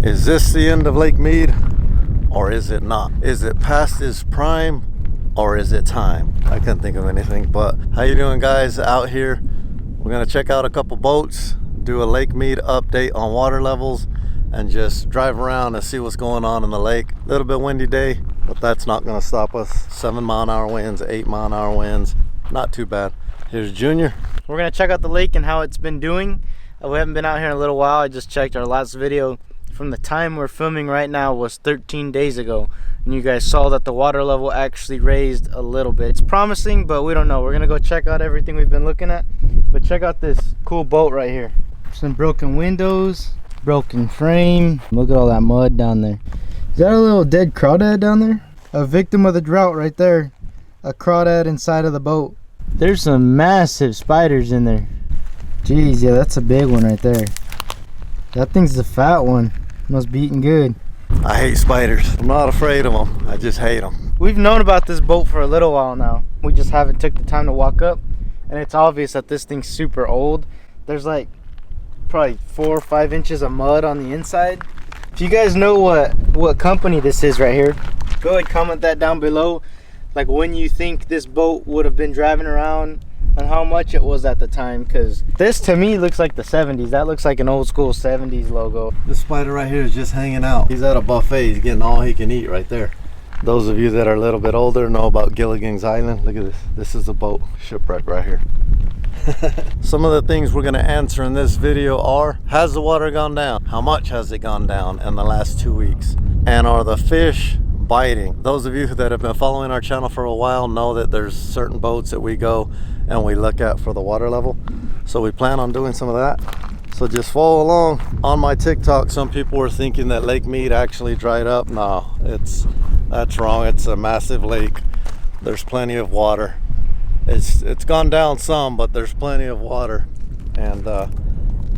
Is this the end of Lake Mead, or is it not? Is it past its prime, or is it time? I couldn't think of anything. But how you doing, guys? Out here, we're gonna check out a couple boats, do a Lake Mead update on water levels, and just drive around and see what's going on in the lake. A little bit windy day, but that's not gonna stop us. 7-mile-an-hour winds, 8-mile-an-hour winds, not too bad. Here's Junior. We're gonna check out the lake and how it's been doing. We haven't been out here in a little while. I just checked our last video from the time we're filming right now was 13 days ago. And you guys saw that the water level actually raised a little bit. It's promising, but we don't know. We're gonna go check out everything we've been looking at. But check out this cool boat right here. Some broken windows, broken frame. Look at all that mud down there. Is that a little dead crawdad down there? A victim of the drought right there. A crawdad inside of the boat. There's some massive spiders in there. Jeez, yeah, that's a big one right there. That thing's the fat one. Must be eating good. I hate spiders. I'm not afraid of them. I just hate them. We've known about this boat for a little while now. We just haven't took the time to walk up. And it's obvious that this thing's super old. There's like probably 4 or 5 inches of mud on the inside. If you guys know what company this is right here, go ahead, comment that down below. Like when you think this boat would have been driving around and how much it was at the time, because this to me looks like the 70s. That looks like an old school 70s logo. This spider right here is just hanging out. He's at a buffet. He's getting all he can eat right there. Those of you that are a little bit older know about Gilligan's Island. Look at this. This is a boat shipwreck right here. Some of the things we're going to answer in this video are: has the water gone down? How much has it gone down in the last 2 weeks? And are the fish biting? Those of you that have been following our channel for a while know that there's certain boats that we go and we look at for the water level. So we plan on doing some of that. So just follow along. On my TikTok, some people were thinking that Lake Mead actually dried up. No, that's wrong. It's a massive lake. There's plenty of water. It's gone down some, but there's plenty of water, and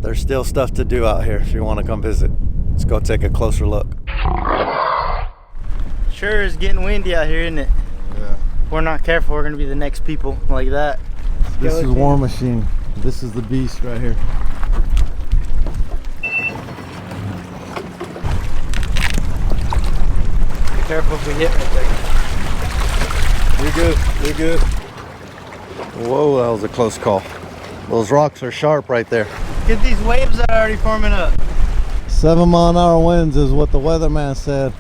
there's still stuff to do out here if you want to come visit. Let's go take a closer look. Sure is getting windy out here, isn't it? Yeah. If we're not careful, we're gonna be the next people like that. This is War Machine. This is the beast right here. Be careful if we hit right there. You're good. You're good. Whoa, that was a close call. Those rocks are sharp right there. Get these waves that are already forming up. 7-mile-an-hour winds is what the weatherman said.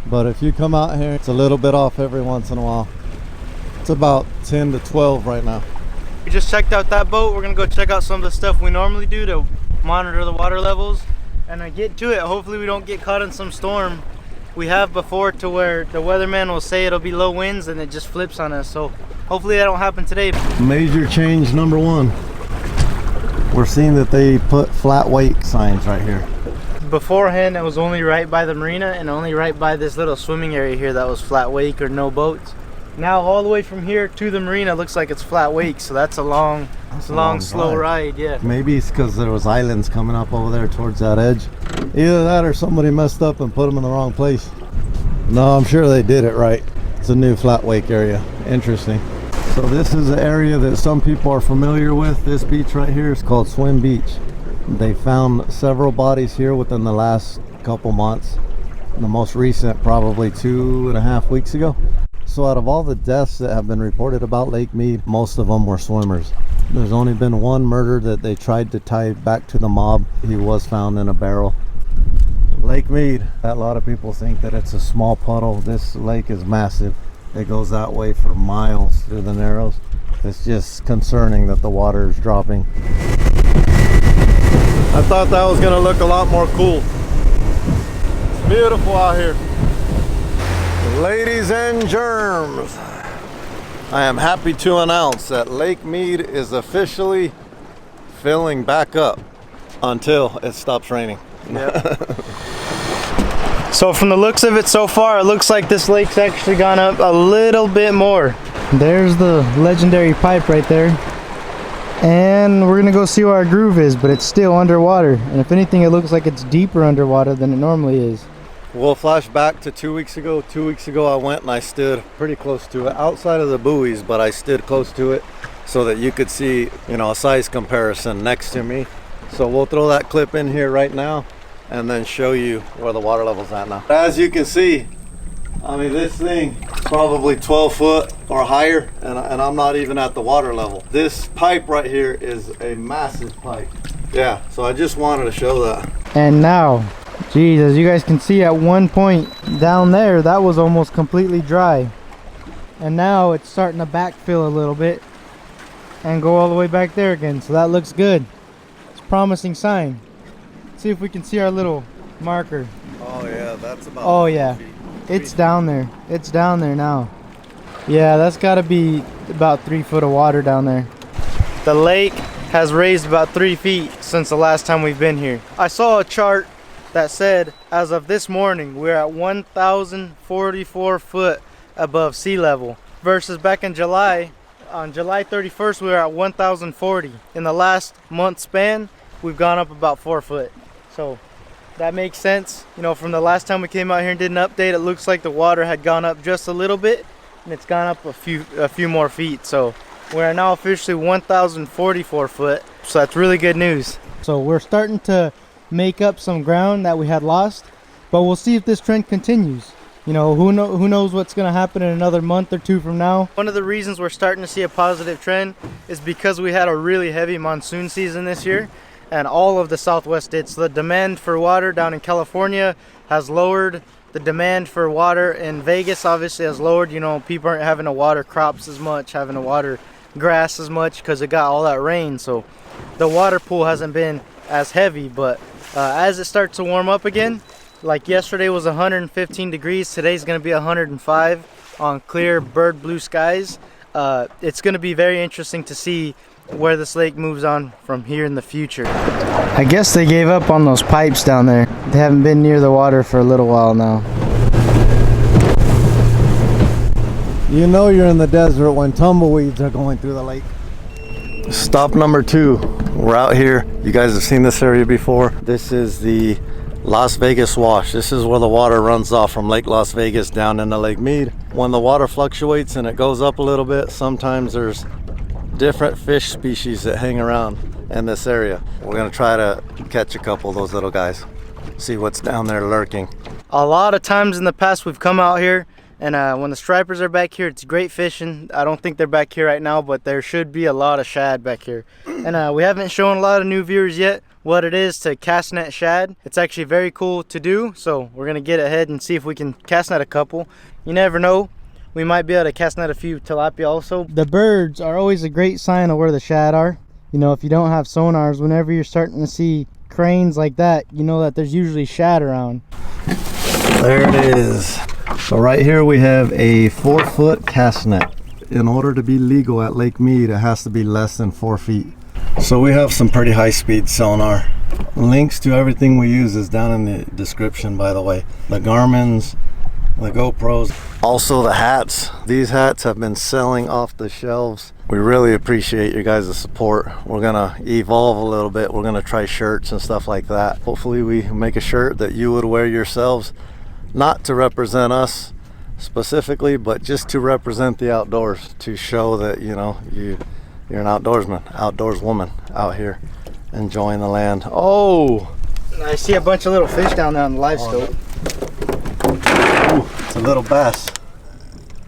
But if you come out here, it's a little bit off every once in a while. It's about 10 to 12 right now. We just checked out that boat. We're gonna go check out some of the stuff we normally do to monitor the water levels. And I get to it. Hopefully we don't get caught in some storm. We have before, to where the weatherman will say it'll be low winds and it just flips on us. So hopefully that don't happen today. Major change number one. We're seeing that they put flat wake signs right here. Beforehand, it was only right by the marina and only right by this little swimming area here that was flat wake or no boats. Now all the way from here to the marina looks like it's flat wake, so that's a long slow ride. Yeah, maybe it's because there was islands coming up over there towards that edge. Either that or somebody messed up and put them in the wrong place. No, I'm sure they did it right. It's a new flat wake area. Interesting. So this is an area that some people are familiar with. This beach right here is called Swim Beach. They found several bodies here within the last couple months. The most recent probably 2.5 weeks ago. So out of all the deaths that have been reported about Lake Mead, most of them were swimmers. There's only been one murder that they tried to tie back to the mob. He was found in a barrel. Lake Mead, a lot of people think that it's a small puddle. This lake is massive. It goes that way for miles through the Narrows. It's just concerning that the water is dropping. I thought that was gonna look a lot more cool. It's beautiful out here. Ladies and germs, I am happy to announce that Lake Mead is officially filling back up until it stops raining. Yep. So from the looks of it so far, it looks like this lake's actually gone up a little bit more. There's the legendary pipe right there. And we're gonna go see where our groove is, but it's still underwater. And if anything, it looks like it's deeper underwater than it normally is. We'll flash back to 2 weeks ago. 2 weeks ago I went and I stood pretty close to it, outside of the buoys, but I stood close to it so that you could see, you know, a size comparison next to me. So we'll throw that clip in here right now. and then show you where the water level's at now. As you can see, I mean, this thing is probably 12 foot or higher, and I'm not even at the water level. This pipe right here is a massive pipe. Yeah, so I just wanted to show that. And now, geez, as you guys can see, at one point down there, that was almost completely dry. And now it's starting to backfill a little bit and go all the way back there again. So that looks good. It's a promising sign. Let's see if we can see our little marker. Oh yeah, that's about. Oh yeah, it's down there. It's down there now. Yeah, that's got to be about 3 foot of water down there. The lake has raised about 3 feet since the last time we've been here. I saw a chart that said as of this morning we're at 1,044 foot above sea level, versus back in July, on July 31st we were at 1,040. In the last month span we've gone up about 4 foot. So that makes sense. You know, from the last time we came out here and did an update, it looks like the water had gone up just a little bit, and it's gone up a few more feet. So we are now officially 1,044 foot. So that's really good news. So we're starting to make up some ground that we had lost, but we'll see if this trend continues. You know, who knows what's going to happen in another month or two from now. One of the reasons we're starting to see a positive trend is because we had a really heavy monsoon season this year, and all of the Southwest did. So the demand for water down in California has lowered. The demand for water in Vegas obviously has lowered. You know, people aren't having to water crops as much, having to water grass as much because it got all that rain. So the water pool hasn't been as heavy, but as it starts to warm up again, like yesterday was 115 degrees, today's going to be 105 on clear bird blue skies. It's going to be very interesting to see where this lake moves on from here in the future. I guess they gave up on those pipes down there. They haven't been near the water for a little while now. You know you're in the desert when tumbleweeds are going through the lake. Stop number 2. We're out here. You guys have seen this area before. This is the Las Vegas Wash. This is where the water runs off from Lake Las Vegas down into Lake Mead. When the water fluctuates and it goes up a little bit, sometimes there's different fish species that hang around in this area. We're gonna try to catch a couple of those little guys, see what's down there lurking. A lot of times in the past we've come out here, and when the stripers are back here, it's great fishing. I don't think they're back here right now, but there should be a lot of shad back here. And we haven't shown a lot of new viewers yet what it is to cast net shad. It's actually very cool to do, so we're gonna get ahead and see if we can cast net a couple. You never know, we might be able to cast net a few tilapia also. The birds are always a great sign of where the shad are. You know, if you don't have sonars, whenever you're starting to see cranes like that, you know that there's usually shad around. There it is. So right here we have a 4 foot cast net. In order to be legal at Lake Mead, it has to be less than 4 feet. So we have some pretty high speed sonar. Links to everything we use is down in the description, by the way. The Garmin's, the GoPros, also the hats. These hats have been selling off the shelves. We really appreciate your guys' support. We're gonna evolve a little bit. We're gonna try shirts and stuff like that. Hopefully we make a shirt that you would wear yourselves, not to represent us specifically, but just to represent the outdoors, to show that, you know, you're an outdoorsman, outdoors woman out here enjoying the land. Oh, I see a bunch of little fish down there on the live scope. Ooh, it's a little bass.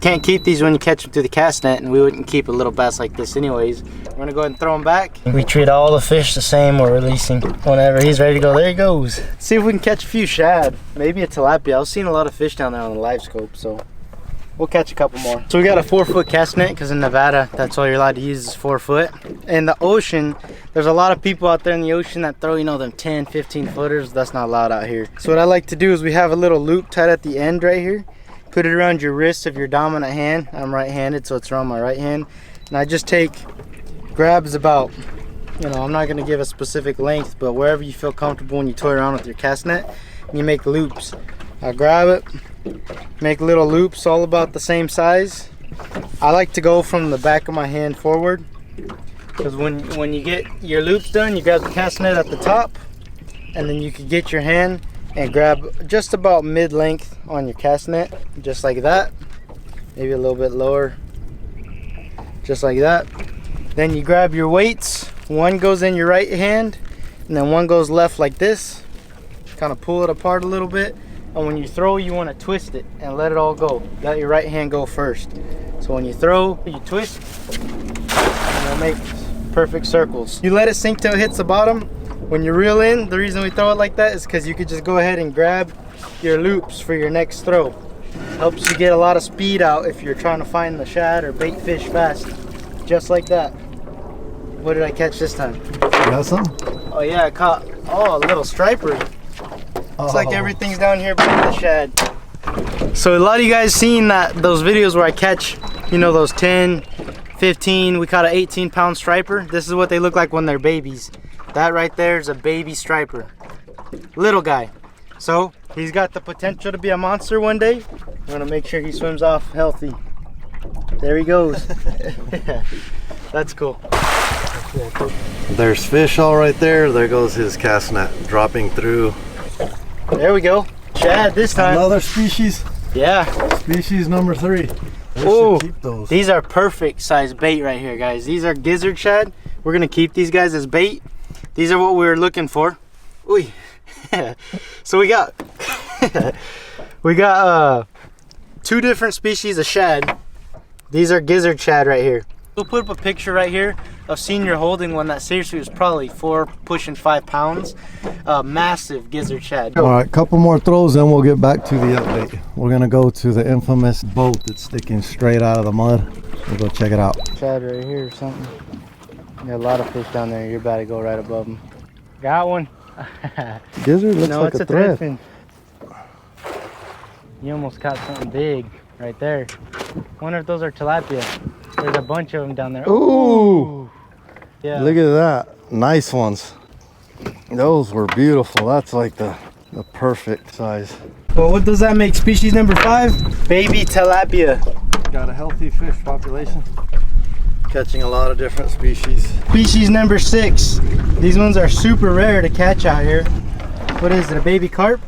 Can't keep these when you catch them through the cast net, and we wouldn't keep a little bass like this anyways. We're gonna go ahead and throw them back. We treat all the fish the same. We're releasing whenever he's ready to go. There he goes. See if we can catch a few shad, maybe a tilapia. I was seeing a lot of fish down there on the live scope, so we'll catch a couple more. So we got a 4 foot cast net because in Nevada, that's all you're allowed to use is 4 foot. In the ocean, there's a lot of people out there in the ocean that throw, you know, them 10, 15 footers. That's not allowed out here. So what I like to do is we have a little loop tied at the end right here. Put it around your wrist of your dominant hand. I'm right-handed, so it's around my right hand. And I just take grabs about, you know, I'm not gonna give a specific length, but wherever you feel comfortable when you toy around with your cast net, and you make loops. I grab it, make little loops all about the same size. I like to go from the back of my hand forward, because when you get your loops done, you grab the cast net at the top, and then you can get your hand and grab just about mid-length on your cast net, just like that. Maybe a little bit lower, just like that. Then you grab your weights. One goes in your right hand, and then one goes left like this. kind of pull it apart a little bit, and when you throw, you want to twist it and let it all go. Let your right hand go first. So when you throw, you twist, and it'll make perfect circles. You let it sink till it hits the bottom. When you reel in, the reason we throw it like that is because you could just go ahead and grab your loops for your next throw. Helps you get a lot of speed out if you're trying to find the shad or bait fish fast. Just like that. What did I catch this time? You got some? Oh yeah, I caught a little striper. Looks like everything's down here but the shad. So a lot of you guys seen those videos where I catch, you know, those 10, 15, we caught an 18-pound striper. This is what they look like when they're babies. That right there is a baby striper. Little guy. So he's got the potential to be a monster one day. I'm gonna make sure he swims off healthy. There he goes. That's cool. There's fish all right there. There goes his cast net dropping through. There we go. Shad this time. Another species. Yeah. Species number 3. Oh, keep those. These are perfect size bait right here, guys. These are gizzard shad. We're gonna keep these guys as bait. These are what we were looking for. Ooh. So we got two different species of shad. These are gizzard shad right here. We'll put up a picture right here of Senior holding one that seriously was probably 4 pushing 5 pounds. Massive gizzard shad. All right, couple more throws, then we'll get back to the update. We're gonna go to the infamous boat that's sticking straight out of the mud. We'll go check it out. Shad right here or something. Got a lot of fish down there. You're about to go right above them. Got one. Gizzard looks no, like it's a thread. threadfin. You almost caught something big right there. Wonder if those are tilapia. There's a bunch of them down there. Ooh! Yeah. Look at that. Nice ones. Those were beautiful. That's like the perfect size. Well, what does that make species number 5? Baby tilapia. Got a healthy fish population. Catching a lot of different species. Species number 6. These ones are super rare to catch out here. What is it, a baby carp?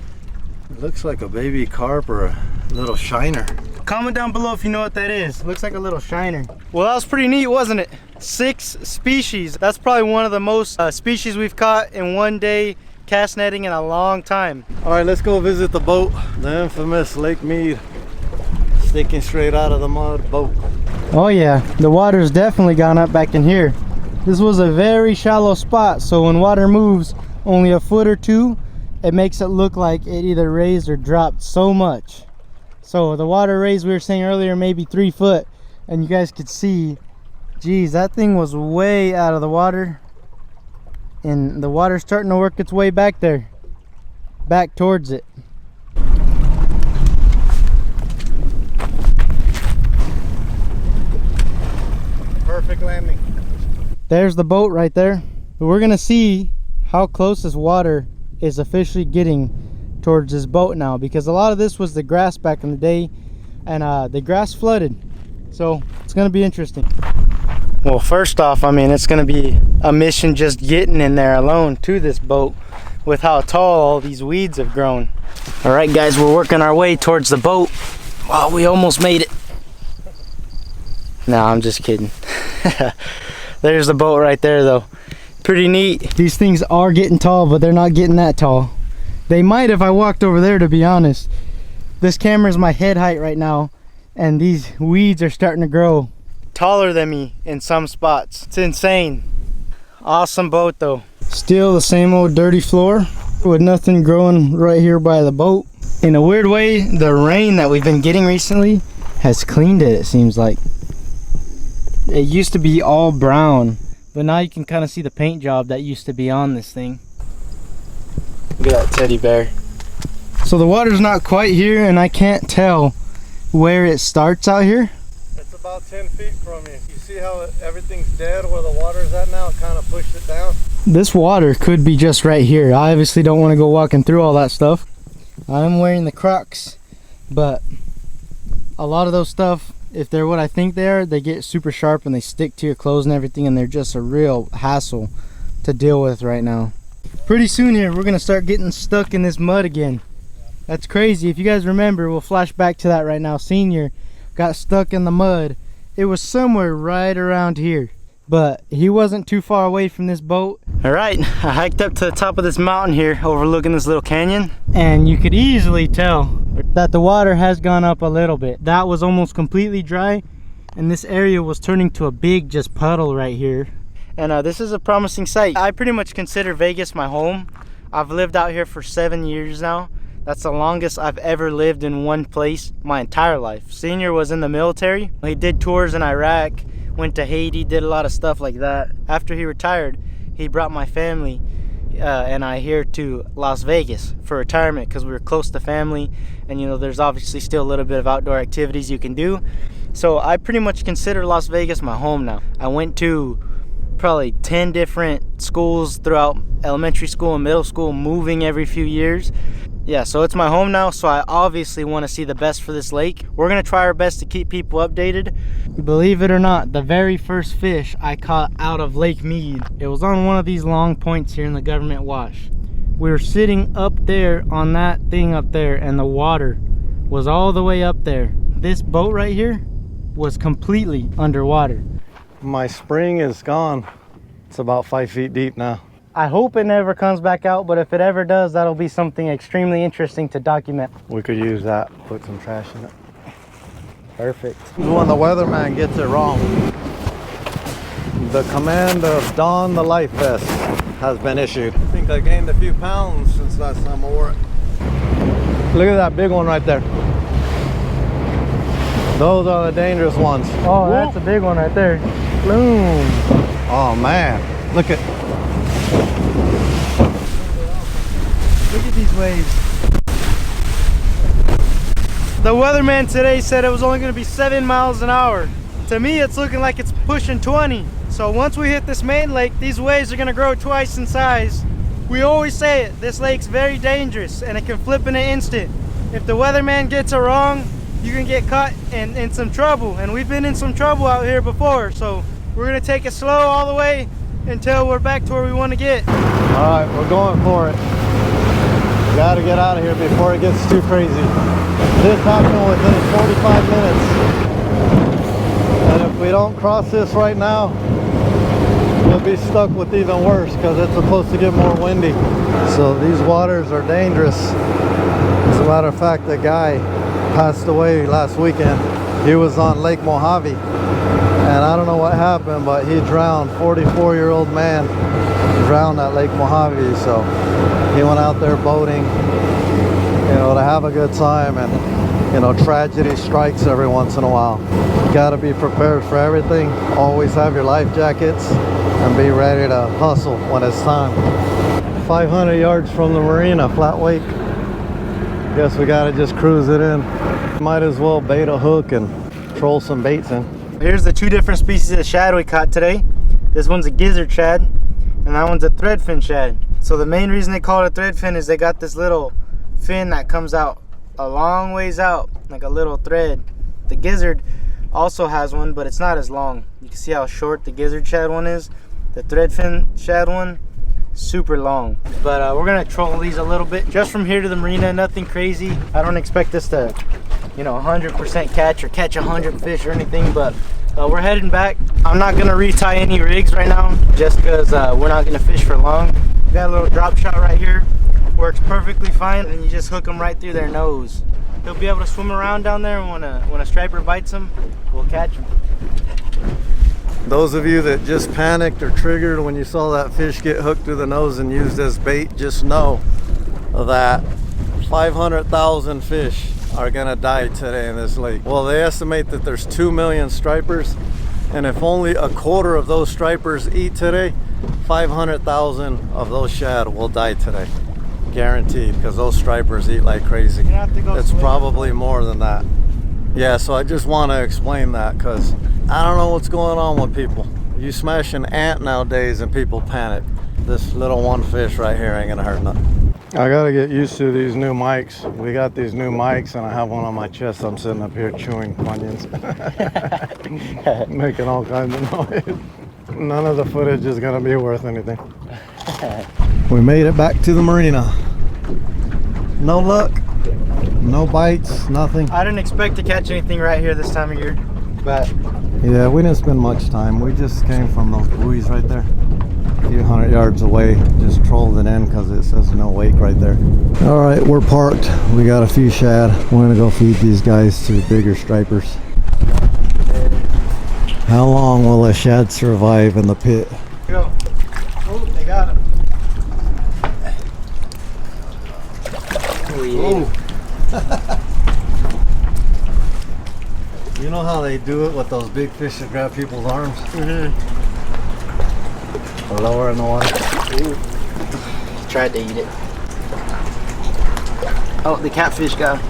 It looks like a baby carp or a little shiner. Comment down below if you know what that is. Looks like a little shiner. Well, that was pretty neat, wasn't it? 6 species. That's probably one of the most species we've caught in one day cast netting in a long time. All right, let's go visit the boat. The infamous Lake Mead, sticking straight out of the mud boat. Oh yeah, the water's definitely gone up back in here. This was a very shallow spot, so when water moves only a foot or 2, it makes it look like it either raised or dropped so much. So the water raised, we were saying earlier, maybe 3 foot, and you guys could see, geez, that thing was way out of the water, and the water's starting to work its way back there, back towards it. Perfect landing. There's the boat right there. But we're gonna see how close this water is officially getting towards this boat now, because a lot of this was the grass back in the day, and the grass flooded, so it's gonna be interesting. Well, first off, I mean, it's gonna be a mission just getting in there alone to this boat with how tall all these weeds have grown. All right guys, we're working our way towards the boat. Wow, we almost made it. No, I'm just kidding. There's the boat right there though. Pretty neat. These things are getting tall, but they're not getting that tall. They might if I walked over there, to be honest. This camera's my head height right now, and these weeds are starting to grow taller than me in some spots. It's insane. Awesome boat though. Still the same old dirty floor with nothing growing right here by the boat. In a weird way, the rain that we've been getting recently has cleaned it, it seems like. It used to be all brown, but now you can kind of see the paint job that used to be on this thing. Look at that teddy bear. So the water's not quite here, and I can't tell where it starts out here. It's about 10 feet from you. You see how everything's dead where the water's at now? It kind of pushed it down. This water could be just right here. I obviously don't want to go walking through all that stuff. I'm wearing the Crocs, but a lot of those stuff, if they're what I think they are, they get super sharp and they stick to your clothes and everything, and they're just a real hassle to deal with right now. Pretty soon here, we're gonna start getting stuck in this mud again. That's crazy. If you guys remember, we'll flash back to that right now. Senior got stuck in the mud. It was somewhere right around here. but he wasn't too far away from this boat. All right, I hiked up to the top of this mountain here overlooking this little canyon, and you could easily tell that the water has gone up a little bit. That was almost completely dry, and this area was turning to a big just puddle right here. And this is a promising site. I pretty much consider Vegas my home. I've lived out here for 7 years now. That's the longest I've ever lived in one place my entire life. Senior was in the military. He did tours in Iraq, went to Haiti, did a lot of stuff like that. After he retired, he brought my family and I here to Las Vegas for retirement because we were close to family, and you know, there's obviously still a little bit of outdoor activities you can do. So I pretty much consider Las Vegas my home now. I went to probably 10 different schools throughout elementary school and middle school, moving every few years. Yeah, so it's my home now, so I obviously want to see the best for this lake. We're going to try our best to keep people updated. Believe it or not, the very first fish I caught out of Lake Mead, it was on one of these long points here in the government wash. We were sitting up there on that thing up there, and the water was all the way up there. This boat right here was completely underwater. My spring is gone. It's about 5 feet deep now. I hope it never comes back out, but if it ever does, that'll be something extremely interesting to document. We could use that, put some trash in it. Perfect. When the weatherman gets it wrong. The command of don the life vest has been issued. I think I gained a few pounds since last time I wore it. Look at that big one right there. Those are the dangerous ones. Oh, that's a big one right there. Boom. Oh man, look at these waves. The weatherman today said it was only going to be 7 miles an hour. To me, it's looking like it's pushing 20. So once we hit this main lake, these waves are going to grow twice in size. We always say it, this lake's very dangerous and it can flip in an instant. If the weatherman gets it wrong, you can get caught in some trouble, and we've been in some trouble out here before. So we're going to take it slow all the way until we're back to where we want to get. All right, we're going for it. Got to get out of here before it gets too crazy. This happened within 45 minutes. And if we don't cross this right now, we'll be stuck with even worse because it's supposed to get more windy. So these waters are dangerous. As a matter of fact, the guy passed away last weekend. He was on Lake Mojave. And I don't know what happened, but he drowned. 44-year-old man drowned at Lake Mojave. So he went out there boating, you know, to have a good time, and you know, tragedy strikes every once in a while. You gotta be prepared for everything. Always have your life jackets and be ready to hustle when it's time. 500 yards from the marina, flat wake. Guess we gotta just cruise it in. Might as well bait a hook and troll some baits in. Here's the two different species of shad we caught today. This one's a gizzard shad, and that one's a threadfin shad. So the main reason they call it a threadfin is they got this little fin that comes out a long ways out, like a little thread. The gizzard also has one, but it's not as long. You can see how short the gizzard shad one is. The threadfin shad one, super long. But we're gonna troll these a little bit just from here to the marina. Nothing crazy. I don't expect this to, you know, 100% catch or catch 100 fish or anything, but we're heading back. I'm not gonna retie any rigs right now just because we're not gonna fish for long. We got a little drop shot right here, works perfectly fine, and you just hook them right through their nose. They'll be able to swim around down there, and when a striper bites them, we'll catch them. Those of you that just panicked or triggered when you saw that fish get hooked through the nose and used as bait, just know that 500,000 fish are gonna die today in this lake. Well, they estimate that there's 2 million stripers, and if only a quarter of those stripers eat today, 500,000 of those shad will die today. Guaranteed, because those stripers eat like crazy. It's probably more than that. Yeah, so I just want to explain that because I don't know what's going on with people. You smash an ant nowadays and people panic. This little one fish right here ain't gonna hurt nothing. I gotta get used to these new mics. We got these new mics and I have one on my chest. I'm sitting up here chewing onions. Making all kinds of noise. None of the footage is gonna be worth anything. We made it back to the marina. No luck, no bites, nothing. I didn't expect to catch anything right here this time of year, but Yeah, we didn't spend much time. We just came from those buoys right there, a few hundred yards away. Just trolled it in because it says no wake right there. All right, we're parked. We got a few shad. We're gonna go feed these guys to bigger stripers. How long will a shad survive in the pit? Go. Oh, they got him. Oh. You know how they do it with those big fish that grab people's arms? Mm-hmm. Or lower in the water. Ooh. Tried to eat it. Oh, the catfish got him.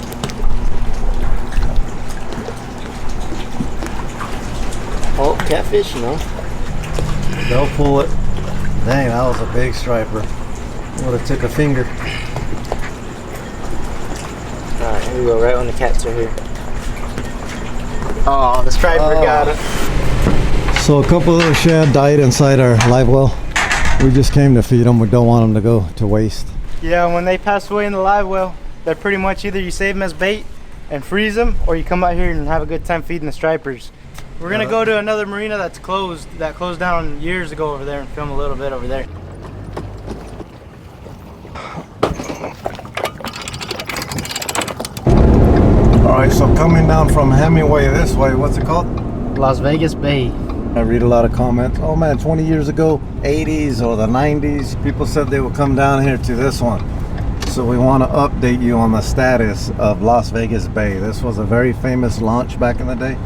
Oh, catfish, you know. They'll pull it. Dang, that was a big striper. Would have took a finger. Alright, here we go, right when the cats are here. Oh, the striper got it. So a couple of those shad died inside our live well. We just came to feed them. We don't want them to go to waste. Yeah, when they pass away in the live well, they're pretty much either you save them as bait and freeze them, or you come out here and have a good time feeding the stripers. We're gonna go to another marina that's closed, that closed down years ago over there, and film a little bit over there. Alright, so coming down from Hemingway this way, what's it called? Las Vegas Bay. I read a lot of comments. Oh man, 20 years ago, 80s or the 90s, people said they would come down here to this one. So we want to update you on the status of Las Vegas Bay. This was a very famous launch back in the day.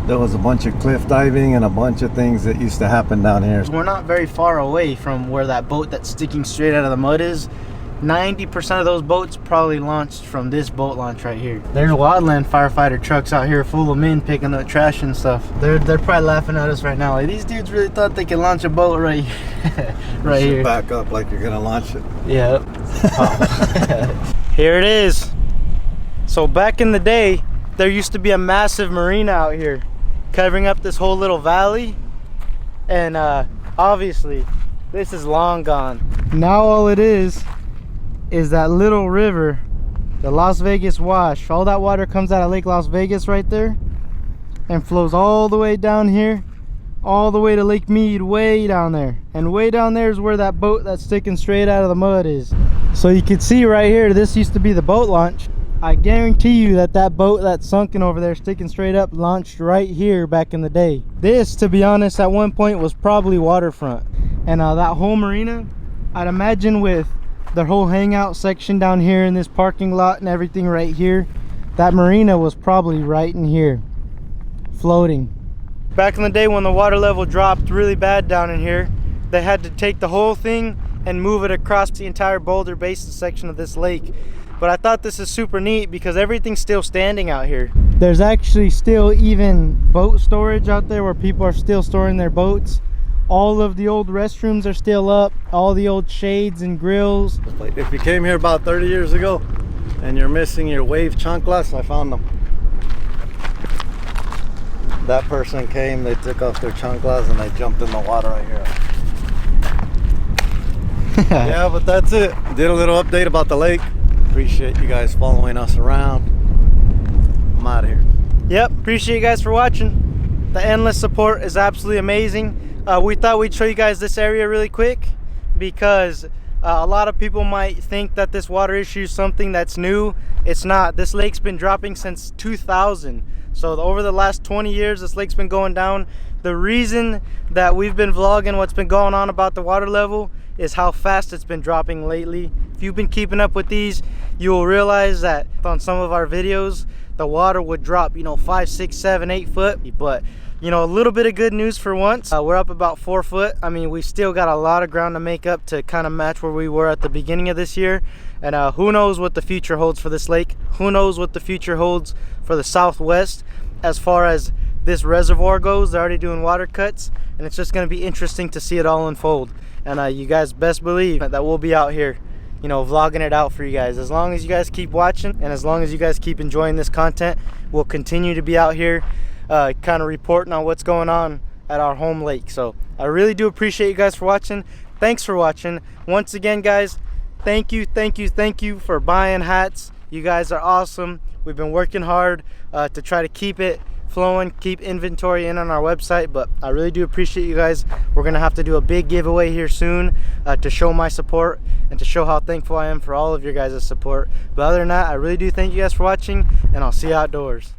There was a bunch of cliff diving and a bunch of things that used to happen down here. We're not very far away from where that boat that's sticking straight out of the mud is. 90% of those boats probably launched from this boat launch right here. There's wildland firefighter trucks out here full of men picking up trash and stuff. They're probably laughing at us right now. Like, these dudes really thought they could launch a boat right here. Right here. Back up like you're gonna launch it. Yep. Oh. Here it is. So back in the day, there used to be a massive marina out here covering up this whole little valley, and obviously this is long gone. Now all it is that little river, the Las Vegas Wash. All that water comes out of Lake Las Vegas right there and flows all the way down here, all the way to Lake Mead, way down there. And way down there is where that boat that's sticking straight out of the mud is. So you can see right here, this used to be the boat launch. I guarantee you that that boat that's sunken over there sticking straight up launched right here back in the day. This, to be honest, at one point was probably waterfront. And that whole marina, I'd imagine with the whole hangout section down here in this parking lot and everything right here, that marina was probably right in here, floating. Back in the day when the water level dropped really bad down in here, they had to take the whole thing and move it across the entire boulder basin section of this lake. But I thought this is super neat because everything's still standing out here. There's actually still even boat storage out there where people are still storing their boats. All of the old restrooms are still up, all the old shades and grills. If you came here about 30 years ago and you're missing your wave chanclas, I found them. That person came, they took off their chanclas and they jumped in the water right here. Yeah, but that's it. Did a little update about the lake. Appreciate you guys following us around. I'm out of here. Yep, appreciate you guys for watching. The endless support is absolutely amazing. We thought we'd show you guys this area really quick because a lot of people might think that this water issue is something that's new. It's not. This lake's been dropping since 2000. So over the last 20 years, this lake's been going down. The reason that we've been vlogging what's been going on about the water level is how fast it's been dropping lately. If you've been keeping up with these, you will realize that on some of our videos, the water would drop, 5, 6, 7, 8 foot. But a little bit of good news for once. We're up about 4 foot. I mean, we still got a lot of ground to make up to kind of match where we were at the beginning of this year. And who knows what the future holds for this lake. Who knows what the future holds for the Southwest as far as this reservoir goes. They're already doing water cuts, and it's just going to be interesting to see it all unfold. And you guys best believe that we'll be out here, vlogging it out for you guys. As long as you guys keep watching and as long as you guys keep enjoying this content, we'll continue to be out here kind of reporting on what's going on at our home lake. So I really do appreciate you guys for watching. Thanks for watching. Once again, guys, thank you for buying hats. You guys are awesome. We've been working hard to try to keep it flowing, keep inventory in on our website. But I really do appreciate you guys. We're gonna have to do a big giveaway here soon to show my support and to show how thankful I am for all of your guys' support. But other than that, I really do thank you guys for watching, and I'll see you outdoors.